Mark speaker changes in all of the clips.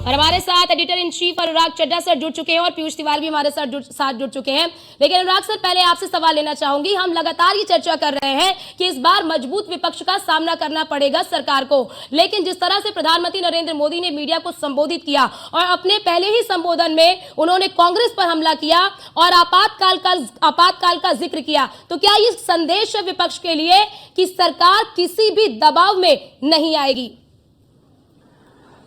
Speaker 1: और हमारे साथ editor in chief Anurag Chadha sir जुड़ चुके हैं और पीयूष तिवारी भी हमारे साथ जुड़ चुके हैं। लेकिन अनुराग सर, पहले आपसे सवाल लेना चाहूंगी। हम लगातार ये चर्चा कर रहे हैं कि इस बार मजबूत विपक्ष का सामना करना पड़ेगा सरकार को, लेकिन जिस तरह से प्रधानमंत्री नरेंद्र मोदी ने मीडिया को संबोधित किया और अपने पहले ही संबोधन में उन्होंने कांग्रेस पर हमला किया और आपातकाल का जिक्र किया, तो क्या ये संदेश है विपक्ष के लिए कि सरकार किसी भी दबाव में नहीं आएगी?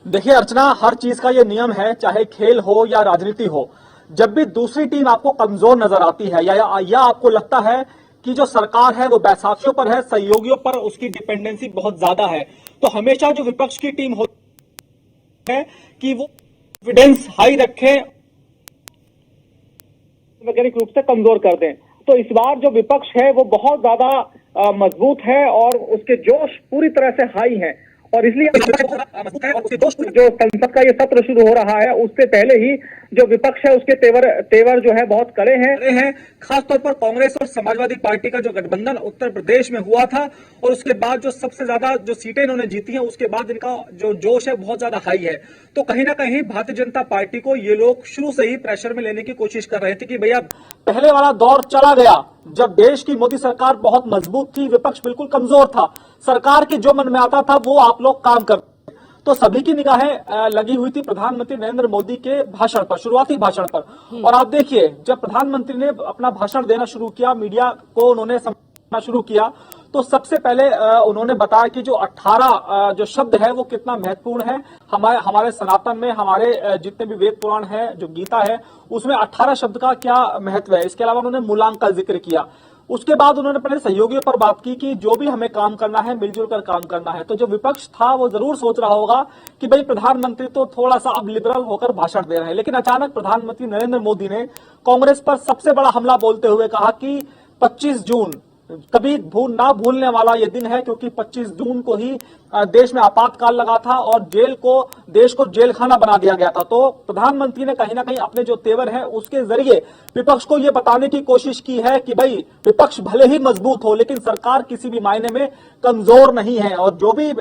Speaker 2: देखिए अर्चना, हर चीज का ये नियम है, चाहे खेल हो या राजनीति हो। जब भी दूसरी टीम आपको कमजोर नजर आती है या आपको लगता है कि जो सरकार है वो बैसाखियों पर है, सहयोगियों पर उसकी डिपेंडेंसी बहुत ज्यादा है, तो हमेशा जो विपक्ष की टीम होती है कि वो एविडेंस हाई रखे, वैज्ञानिक रूप से कमजोर कर दें। तो इस बार जो विपक्ष है वो बहुत ज्यादा मजबूत है और उसके जोश पूरी तरह से हाई है, और इसलिए जो संसद का ये सत्र शुरू हो रहा है उससे पहले ही जो विपक्ष है उसके तेवर जो है बहुत कड़े हैं। खासतौर पर कांग्रेस और समाजवादी पार्टी का जो गठबंधन उत्तर प्रदेश में हुआ था और उसके बाद जो सबसे ज्यादा जो सीटें इन्होंने जीती हैं, उसके बाद इनका जो जोश है बहुत ज्यादा हाई है। तो कहीं ना कहीं भारतीय जनता पार्टी को ये लोग शुरू से ही प्रेशर में लेने की कोशिश कर रहे थे कि भैया पहले वाला दौर चला गया जब देश की मोदी सरकार बहुत मजबूत थी, विपक्ष बिल्कुल कमजोर था, सरकार के जो मन में आता था वो आप लोग काम कर। तो सभी की निगाहें लगी हुई थी प्रधानमंत्री नरेंद्र मोदी के भाषण पर, शुरुआती भाषण पर। और आप देखिए, जब प्रधानमंत्री ने अपना भाषण देना शुरू किया, मीडिया को उन्होंने समझाना शुरू किया, तो सबसे पहले उन्होंने बताया कि जो 18 जो शब्द है वो कितना महत्वपूर्ण है। हमारे सनातन में, हमारे जितने भी वेद पुराण है, जो गीता है, उसमें 18 शब्द का क्या महत्व है। इसके अलावा उन्होंने मूलांक का जिक्र किया। उसके बाद उन्होंने अपने सहयोगियों पर बात की कि जो भी हमें काम करना है मिलजुल कर काम करना है। तो जो विपक्ष था वो जरूर सोच रहा होगा कि भाई प्रधानमंत्री तो थोड़ा सा अब लिबरल होकर भाषण दे रहे हैं, लेकिन अचानक प्रधानमंत्री नरेंद्र मोदी ने कांग्रेस पर सबसे बड़ा हमला बोलते हुए कहा कि 25 जून कभी ना भूलने वाला ये दिन है, क्योंकि 25 जून को ही देश में आपातकाल लगा था और देश को जेल खाना बना दिया गया था। तो प्रधानमंत्री ने कहीं ना कहीं अपने जो तेवर है उसके जरिए विपक्ष को यह बताने की कोशिश की है कि भाई विपक्ष भले ही मजबूत हो लेकिन सरकार किसी भी मायने में कमजोर नहीं है, और जो भी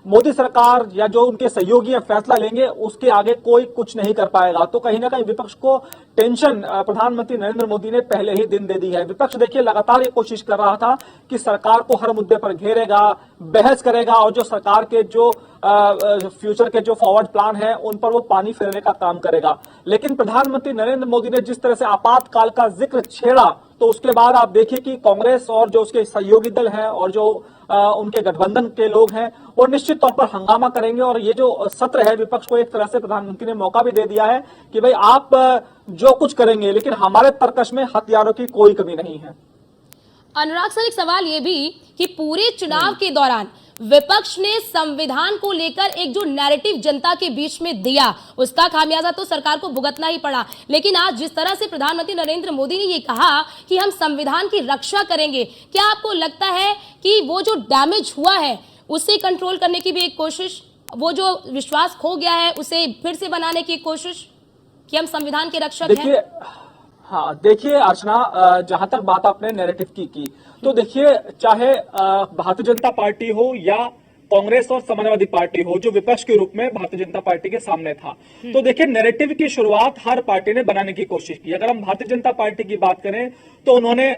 Speaker 2: मोदी सरकार या जो उनके सहयोगी फैसला लेंगे उसके आगे कोई कुछ नहीं कर पाएगा। तो कहीं ना कहीं विपक्ष को टेंशन प्रधानमंत्री नरेंद्र मोदी ने पहले ही दिन दे दी है। विपक्ष देखिए लगातार ये कोशिश कर रहा था कि सरकार को हर मुद्दे पर घेरेगा, बहस करेगा और जो सरकार के जो फ्यूचर के जो फॉरवर्ड प्लान है उन पर वो पानी फेरने का काम करेगा। लेकिन प्रधानमंत्री नरेंद्र मोदी ने जिस तरह से आपातकाल का जिक्र छेड़ा, तो उसके बाद आप देखिए कि कांग्रेस और जो उसके सहयोगी दल हैं और जो उनके गठबंधन के लोग हैं वो निश्चित तौर पर हंगामा करेंगे। और ये जो सत्र है, विपक्ष को एक तरह से प्रधानमंत्री ने मौका भी दे दिया है कि भाई आप जो कुछ करेंगे लेकिन हमारे तर्कश में हथियारों की कोई कमी नहीं है।
Speaker 1: अनुराग सर, एक सवाल ये भी कि पूरे चुनाव के दौरान विपक्ष ने संविधान को लेकर एक जो नैरेटिव जनता के बीच में दिया उसका खामियाजा तो सरकार को भुगतना ही पड़ा, लेकिन आज जिस तरह से प्रधानमंत्री नरेंद्र मोदी ने ये कहा कि हम संविधान की रक्षा करेंगे, क्या आपको लगता है कि वो जो डैमेज हुआ है उसे कंट्रोल करने की भी एक कोशिश, वो जो विश्वास खो गया है उसे फिर से बनाने की कोशिश कि हम संविधान के रक्षक हैं?
Speaker 2: हाँ देखिए अर्चना, जहां तक बात आपने नैरेटिव की तो देखिए, चाहे भारतीय जनता पार्टी हो या कांग्रेस और समाजवादी पार्टी हो जो विपक्ष के रूप में भारतीय जनता पार्टी के सामने था, तो देखिए नैरेटिव की शुरुआत हर पार्टी ने बनाने की कोशिश की। अगर हम भारतीय जनता पार्टी की बात करें तो उन्होंने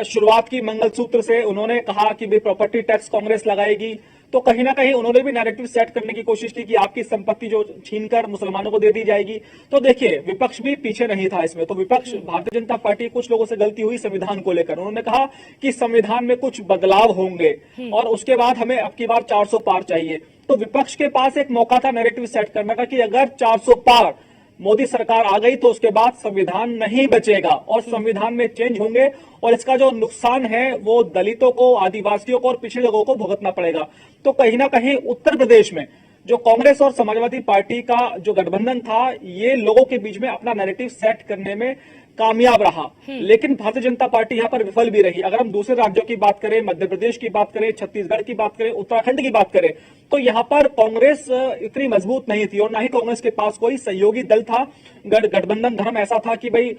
Speaker 2: शुरुआत की मंगलसूत्र से, उन्होंने कहा कि भाई प्रॉपर्टी टैक्स कांग्रेस लगाएगी, तो कहीं ना कहीं उन्होंने भी नैरेटिव सेट करने की कोशिश की कि आपकी संपत्ति जो छीनकर मुसलमानों को दे दी जाएगी। तो देखिए विपक्ष भी पीछे नहीं था इसमें। तो विपक्ष, भारतीय जनता पार्टी, कुछ लोगों से गलती हुई संविधान को लेकर, उन्होंने कहा कि संविधान में कुछ बदलाव होंगे और उसके बाद हमें अब की बार 400 पार चाहिए। तो विपक्ष के पास एक मौका था नैरेटिव सेट करने का कि अगर 400 पार मोदी सरकार आ गई तो उसके बाद संविधान नहीं बचेगा और संविधान में चेंज होंगे और इसका जो नुकसान है वो दलितों को, आदिवासियों को और पिछड़े लोगों को भुगतना पड़ेगा। तो कहीं ना कहीं उत्तर प्रदेश में जो कांग्रेस और समाजवादी पार्टी का जो गठबंधन था, ये लोगों के बीच में अपना नैरेटिव सेट करने में कामयाब रहा, लेकिन भारतीय जनता पार्टी यहां पर विफल भी रही। अगर हम दूसरे राज्यों की बात करें, मध्य प्रदेश की बात करें, छत्तीसगढ़ की बात करें, उत्तराखंड की बात करें, तो यहां पर कांग्रेस इतनी मजबूत नहीं थी और ना ही कांग्रेस के पास कोई सहयोगी दल था, गठबंधन धर्म ऐसा था कि भाई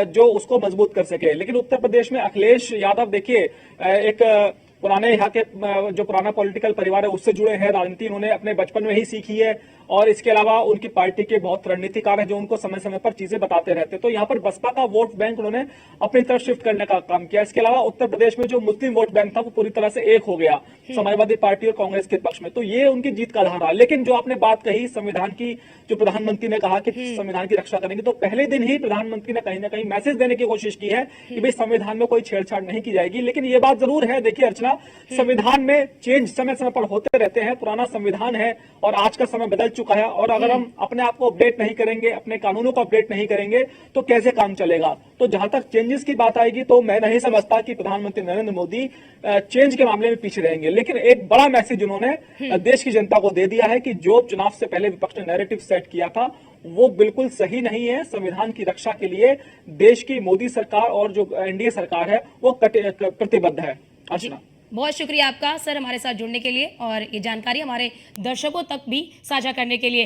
Speaker 2: जो उसको मजबूत कर सके। लेकिन उत्तर प्रदेश में अखिलेश यादव देखिए एक पुराने यहाँ के जो पुराना पॉलिटिकल परिवार है उससे जुड़े हैं, राजनीति उन्होंने अपने बचपन में ही सीखी है
Speaker 3: और इसके अलावा उनकी पार्टी के बहुत रणनीतिकार हैं जो उनको समय समय पर चीजें बताते रहते हैं। तो यहाँ पर बसपा का वोट बैंक उन्होंने अपनी तरफ शिफ्ट करने का काम किया। इसके अलावा उत्तर प्रदेश में जो मुस्लिम वोट बैंक था वो पूरी तरह से एक हो गया समाजवादी पार्टी और कांग्रेस के पक्ष में। तो ये उनकी जीत का आधार रहा। लेकिन जो आपने बात कही संविधान की, जो प्रधानमंत्री ने कहा कि संविधान की रक्षा करेंगे, तो पहले दिन ही प्रधानमंत्री ने कहीं ना कहीं मैसेज देने की कोशिश की है कि भाई संविधान में कोई छेड़छाड़ नहीं की जाएगी। लेकिन ये बात जरूर है, देखिए अर्चना, संविधान में चेंज समय समय पर होते रहते हैं। पुराना संविधान है और आज का समय बदल चुका है, और अगर हम अपने आप को अपडेट नहीं करेंगे, अपने कानूनों को अपडेट नहीं करेंगे, तो कैसे काम चलेगा। तो जहां तक चेंजेस की बात आएगी तो मैं नहीं समझता कि प्रधानमंत्री नरेंद्र मोदी चेंज के मामले में पीछे रहेंगे। लेकिन एक बड़ा मैसेज उन्होंने देश की जनता को दे दिया है कि जो चुनाव से पहले विपक्ष ने नैरेटिव सेट किया था वो बिल्कुल सही नहीं है। संविधान की रक्षा के लिए देश की मोदी सरकार और जो एनडीए सरकार है वो प्रतिबद्ध है। अर्चना,
Speaker 1: बहुत शुक्रिया आपका सर हमारे साथ जुड़ने के लिए और ये जानकारी हमारे दर्शकों तक भी साझा करने के लिए।